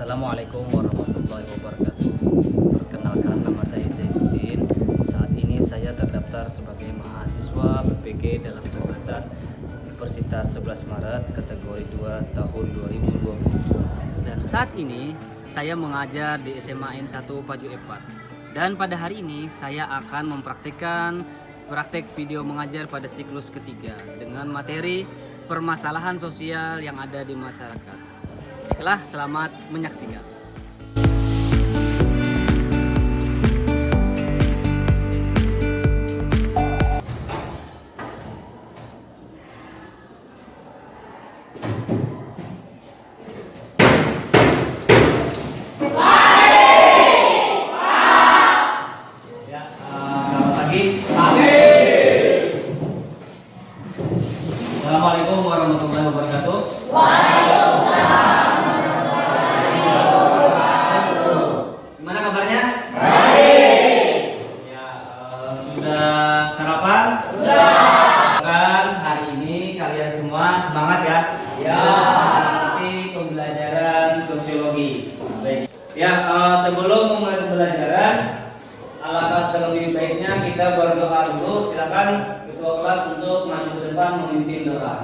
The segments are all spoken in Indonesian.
Assalamualaikum warahmatullahi wabarakatuh. Perkenalkan, nama saya Zainuddin. Saat ini saya terdaftar sebagai mahasiswa PPG dalam jabatan Universitas 11 Maret kategori 2 tahun 2022. Dan saat ini saya mengajar di SMA N1 Paju Epat. Dan pada hari ini saya akan mempraktikkan praktek video mengajar pada siklus ketiga dengan materi permasalahan sosial yang ada di masyarakat. Baiklah, selamat menyaksikan. Selamat pagi. Assalamualaikum warahmatullahi wabarakatuh. Gimana kabarnya? Baik. Ya, sudah sarapan? Sudah. Kan hari ini kalian semua semangat ya? Ya. Nanti pembelajaran sosiologi. Baik. Ya, sebelum memulai pembelajaran, alangkah terlebih baiknya kita berdoa dulu. Silakan ketua kelas untuk maju ke depan memimpin doa.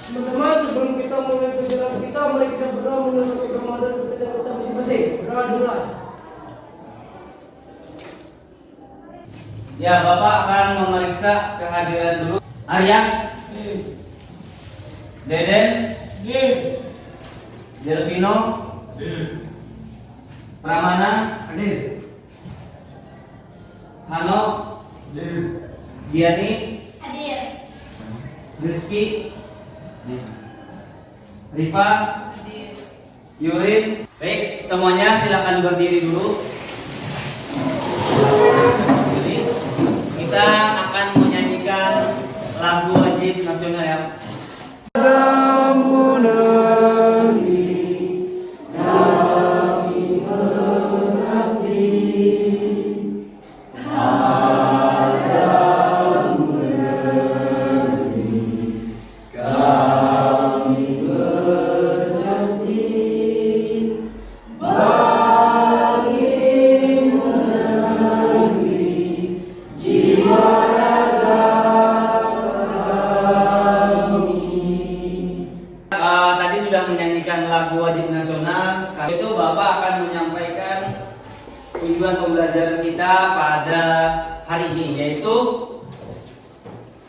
Teman-teman, sebelum kita mulai perjalanan kita, mari kita berdoa menurut agama dan kita masing-masing. Berdoa dulu. Ya, Bapak akan memeriksa kehadiran dulu. Arya, Deden, Delvino, Pramana, hadir. Hano, Diani, Hadir. Rizky, Rifa, Yurin. Baik, semuanya silakan berdiri dulu. Jadi, kita akan menyanyikan lagu wajib nasional ya. Tadi sudah menyanyikan lagu wajib nasional. Itu Bapak akan menyampaikan tujuan pembelajaran kita pada hari ini, yaitu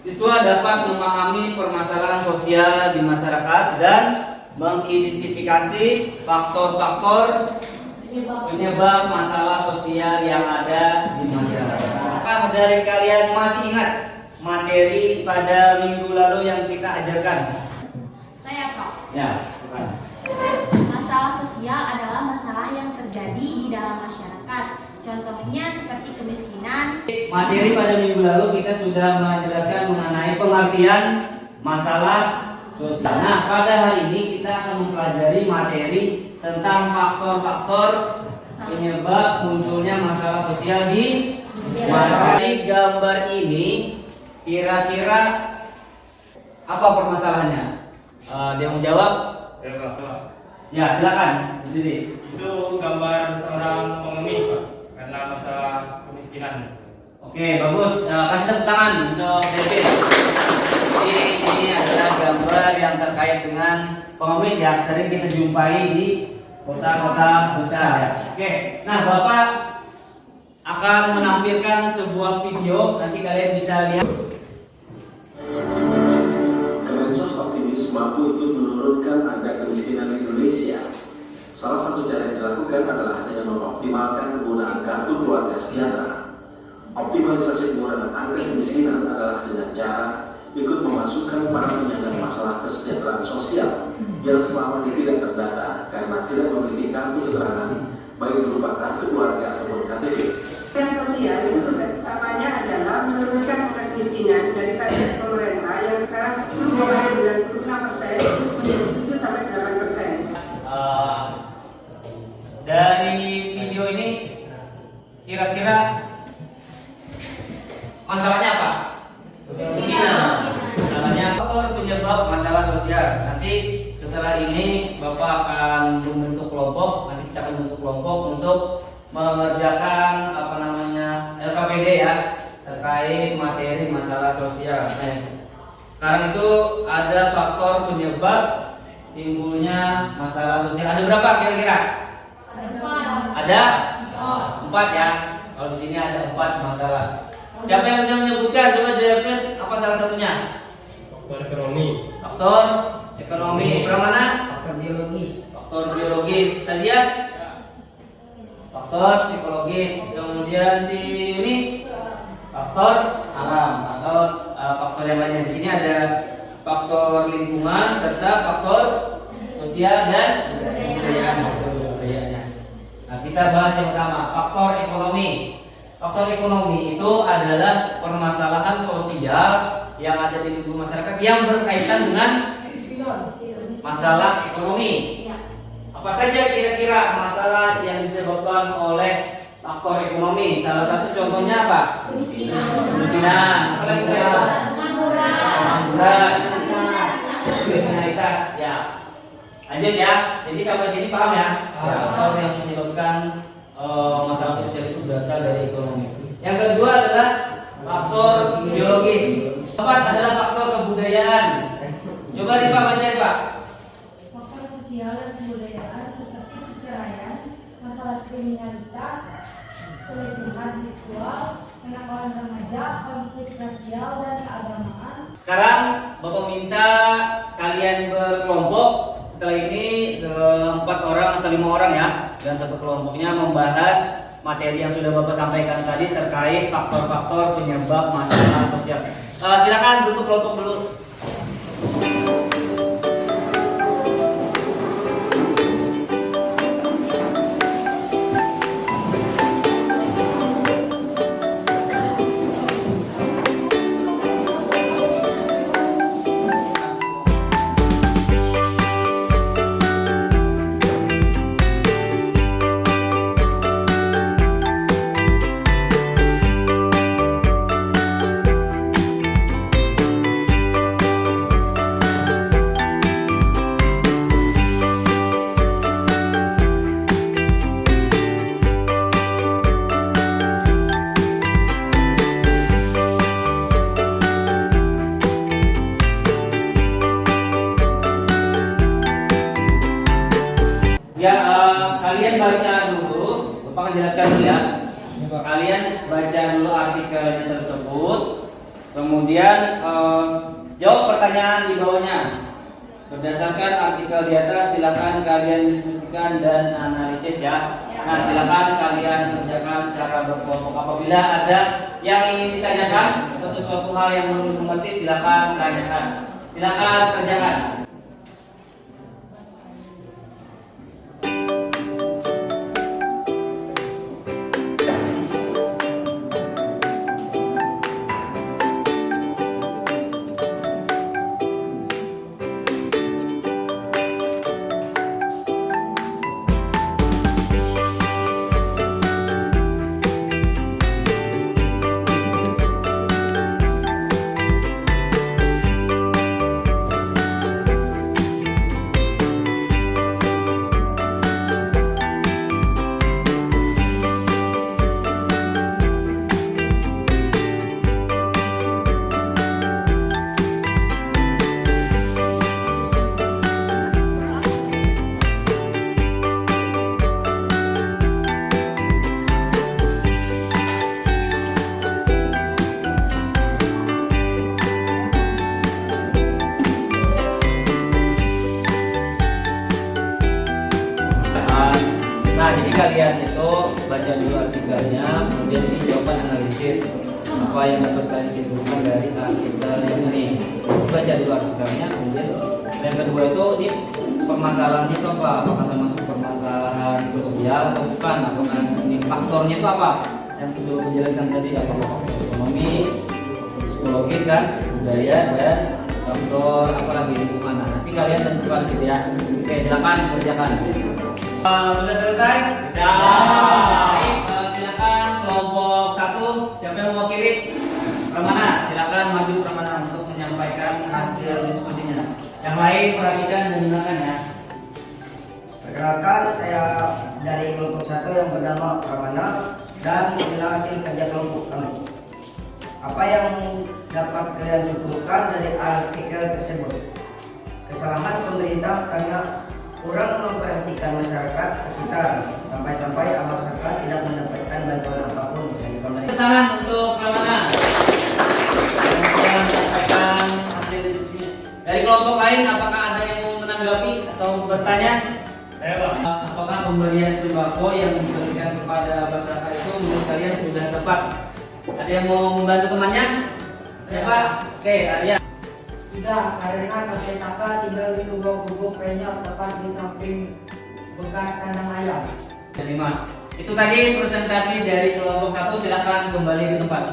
siswa dapat memahami permasalahan sosial di masyarakat dan mengidentifikasi faktor-faktor penyebab masalah sosial yang ada di masyarakat. Apakah dari kalian masih ingat materi pada minggu lalu yang kita ajarkan? Saya Pak. Ya, bukan. Masalah sosial adalah masalah yang terjadi di dalam masyarakat. Contohnya seperti kemiskinan. Materi pada minggu lalu kita sudah menjelaskan mengenai pengertian masalah sosial. Nah, pada hari ini kita akan mempelajari materi tentang faktor-faktor penyebab munculnya masalah sosial di masyarakat. Di gambar ini kira-kira apa permasalahannya? Dia mau jawab? Ya, silakan. Jadi Itu gambar seorang pengemis, Pak, karena masalah kemiskinan. oke, bagus. Kasih tepuk tangan untuk David. Ini adalah gambar yang terkait dengan pengemis ya, sering kita jumpai di kota-kota besar ya. Oke, nah Bapak akan menampilkan sebuah video, nanti kalian bisa lihat. Kemensos optimis mampu ikut menurunkan angka kemiskinan di Indonesia. Salah satu cara yang dilakukan adalah dengan mengoptimalkan penggunaan kartu keluarga sejahtera. Optimalisasi pengurangan angka kemiskinan adalah dengan cara ikut memasukkan para penyandang masalah kesejahteraan sosial yang selama ini tidak terdata karena tidak memiliki kartu keterangan baik berupa kartu keluarga ataupun KTP. Yang sosial itu tugas utamanya adalah menurunkan angka kemiskinan dari target pemerintah yang sekarang 10,96% menjadi 7-8%. Dari video ini kira-kira masalahnya apa? Masalahnya setelah ini Bapak akan membentuk kelompok. Nanti kita akan membentuk kelompok untuk mengerjakan LKPD ya, terkait materi masalah sosial. Sekarang itu ada faktor penyebab timbulnya masalah sosial. Ada berapa kira-kira? Ada 4 ya. Kalau di sini ada 4 masalah. Siapa yang bisa menyebutkan? Coba dijawabkan apa salah satunya? Faktor ekonomi. Faktor ekonomi. Berapa mana? Faktor biologis. Faktor biologis. Saya lihat. Faktor psikologis. Kemudian si ini faktor alam atau faktor yang lainnya. Di sini ada faktor lingkungan serta faktor sosial dan kebudayaan. Faktor kebudayaannya. Nah, kita bahas yang pertama, faktor ekonomi. Faktor ekonomi itu adalah permasalahan sosial yang ada di tubuh masyarakat yang berkaitan dengan masalah ekonomi. Apa saja kira-kira masalah yang disebabkan oleh faktor ekonomi? Salah satu contohnya apa? Kemiskinan. Apa lagi saya? Pengangguran. Kriminalitas. Ya. Lanjut ya. Jadi sampai sini paham ya? Faktor yang menyebabkan masalah sosial itu berasal dari ekonomi. Yang kedua adalah faktor biologis. Keempat adalah faktor kebudayaan. Coba nih Pak, baca Pak. Faktor sosial dan kebudayaan seperti perceraian, masalah kriminalitas, pelecehan seksual, kenakalan remaja, konflik rasial dan keagamaan. Sekarang Bapak minta kalian berkelompok. Setelah ini 4 orang atau 5 orang ya, dan satu kelompoknya membahas materi yang sudah Bapak sampaikan tadi terkait faktor-faktor penyebab masalah sosial. Silakan tutup kelompok dulu. Ya, kalian baca dulu. Bapak akan jelaskan dulu ya. Kalian baca dulu artikelnya tersebut. Kemudian jawab pertanyaan di bawahnya. Berdasarkan artikel di atas, silakan kalian diskusikan dan analisis ya. Nah, silakan kalian kerjakan secara berkelompok. Apabila ada yang ingin ditanyakan atau sesuatu hal yang belum dimengerti, silakan tanyakan. Silakan kerjakan. Nah, jadi kalian itu baca dulu artikelnya, kemudian ini jawaban analisis apa yang dapat kalian simpulkan dari artikel ini. Baca dulu artikelnya, kemudian yang kedua itu ini permasalahannya itu apa? Apakah termasuk permasalahan sosial atau bukan? Apakah ini faktornya itu apa? Yang sudah menjelaskan tadi, apakah faktor ekonomi, psikologis kan, budaya dan faktor apa lagi lingkungan. Nah, nanti kalian tentukan gitu ya. Oke, silakan kerjakan. Sudah selesai? Ya. Baik, silakan kelompok 1. Siapa yang mewakili? Pramana, silakan maju Pramana untuk menyampaikan hasil diskusinya. Yang lain perhatikan dan gunakan ya. Perkenalkan, saya dari kelompok 1 yang bernama Pramana dan inilah hasil kerja kelompok kami. Apa yang dapat kalian simpulkan dari artikel tersebut? Kesalahan pemerintah karena kurang memperhatikan masyarakat sekitar, sampai-sampai masyarakat tidak mendapatkan bantuan apapun dari pemerintah. Tangan untuk Pramana. Yang menyampaikan hasil diskusinya. Dari kelompok lain, apakah ada yang mau menanggapi atau bertanya? Apakah pemberian sembako yang diberikan kepada masyarakat itu menurut kalian sudah tepat? Ada yang mau membantu temannya? Siapa? Oke, Arya. Sudah, karena kakek Saka tinggal di sebuah gubuk renyah tepat di samping bekas kandang ayam. Terima. Itu tadi presentasi dari kelompok 1, silakan kembali ke tempat.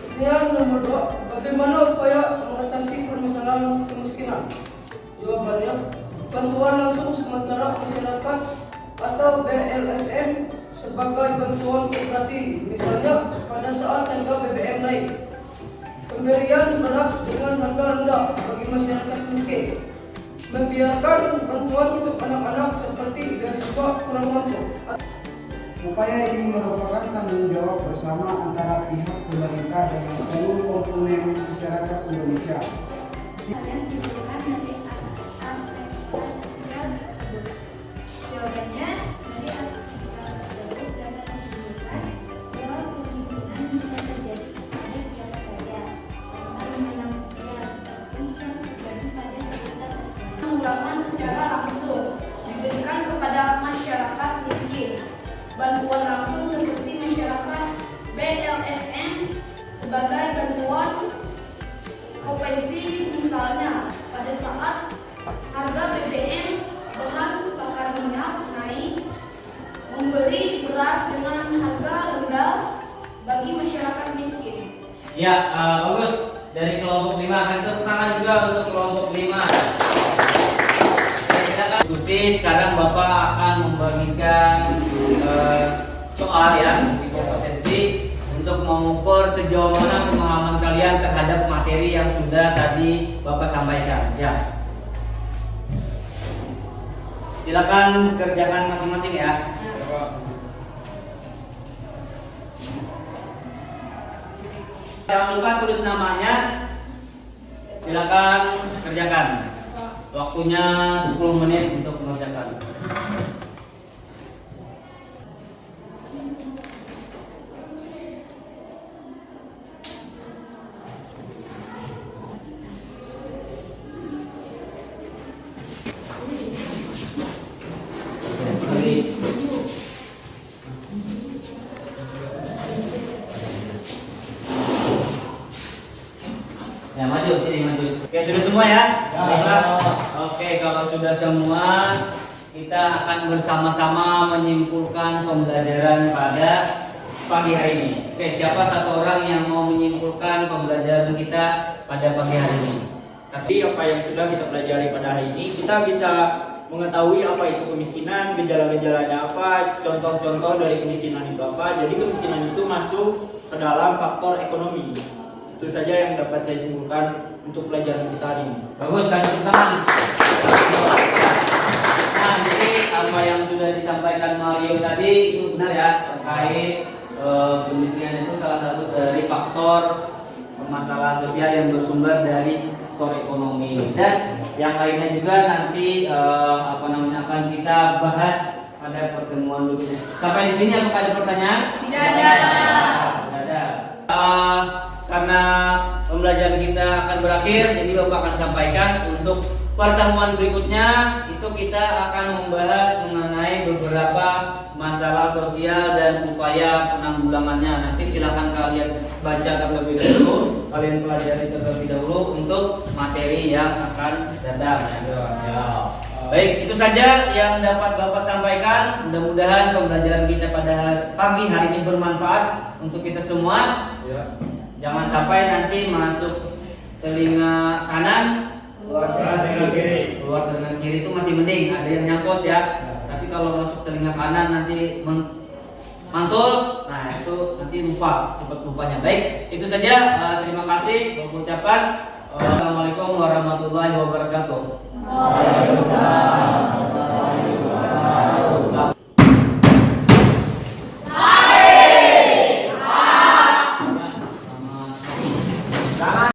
Pertanyaan nomor 2, bagaimana upaya mengatasi permasalahan kemiskinan? Jawabannya, bantuan langsung sementara masyarakat atau BLSM sebagai bantuan operasi, misalnya pada saat harga BBM naik. Pemberian beras dengan harga rendah bagi masyarakat miskin. Membiarkan bantuan untuk anak-anak seperti beasiswa kurang mampu. Upaya ini merupakan tanggung jawab bersama antara pihak pemerintah dengan seluruh komponen masyarakat Indonesia. Jawabannya, dari artikel tersebut dapat menunjukkan bahwa kemiskinan bisa terjadi pada siapa saja, terutama manusia seperti yang terjadi pada sekitar tersebut. Pengurangan secara langsung diberikan kepada masyarakat miskin. Bantuan langsung seperti masyarakat BLSM sebagai bantuan kompensi, misalnya pada saat harga BBM bahan bakar minyak naik, memberi beras dengan harga rendah bagi masyarakat miskin. Ya, bagus. Dari kelompok 5 akan tepuk tangan juga untuk kelompok 5. Silakan diskusi. Sekarang Bapak akan membagikan soal ya, di kompetensi untuk mengukur sejauh mana pemahaman kalian terhadap materi yang sudah tadi Bapak sampaikan. Ya. Silakan kerjakan masing-masing ya. Jangan lupa tulis namanya. Silakan kerjakan. Waktunya 10 menit untuk mengerjakan. Ya, maju sini, maju. Oke, sudah semua ya? Baiklah. Oke, kalau sudah semua, kita akan bersama-sama menyimpulkan pembelajaran pada pagi hari ini. Oke, siapa satu orang yang mau menyimpulkan pembelajaran kita pada pagi hari ini? Tapi apa yang sudah kita pelajari pada hari ini, kita bisa mengetahui apa itu kemiskinan, gejala-gejalanya apa, contoh-contoh dari kemiskinan itu apa. Jadi kemiskinan itu masuk ke dalam faktor ekonomi. Itu saja yang dapat saya simpulkan untuk pelajaran kita hari ini. Bagus, kasih tepuk tangan. Nah, jadi apa yang sudah disampaikan Mario tadi itu benar ya, terkait kemiskinan itu salah satu dari faktor permasalahan sosial yang bersumber dari faktor ekonomi. Dan yang lainnya juga nanti akan kita bahas pada pertemuan berikutnya. Sampai di sini apakah ada pertanyaan? Tidak ada. Tidak ada. Karena pembelajaran kita akan berakhir, jadi Bapak akan sampaikan untuk pertemuan berikutnya itu kita akan membahas mengenai beberapa masalah sosial dan upaya penanggulangannya. Nanti silakan kalian baca terlebih dahulu, kalian pelajari terlebih dahulu untuk materi yang akan datang. Baik, itu saja yang dapat Bapak sampaikan. Mudah-mudahan pembelajaran kita pada pagi hari ini bermanfaat untuk kita semua. Jangan sampai nanti masuk telinga kanan, keluar telinga kiri. Keluar telinga kiri itu masih mending, ada yang nyangkut ya. Tapi kalau masuk telinga kanan nanti mantul, nah itu nanti lupa, cepat lupanya. Baik, itu saja. Terima kasih. Mengucapkan Assalamualaikum warahmatullahi wabarakatuh.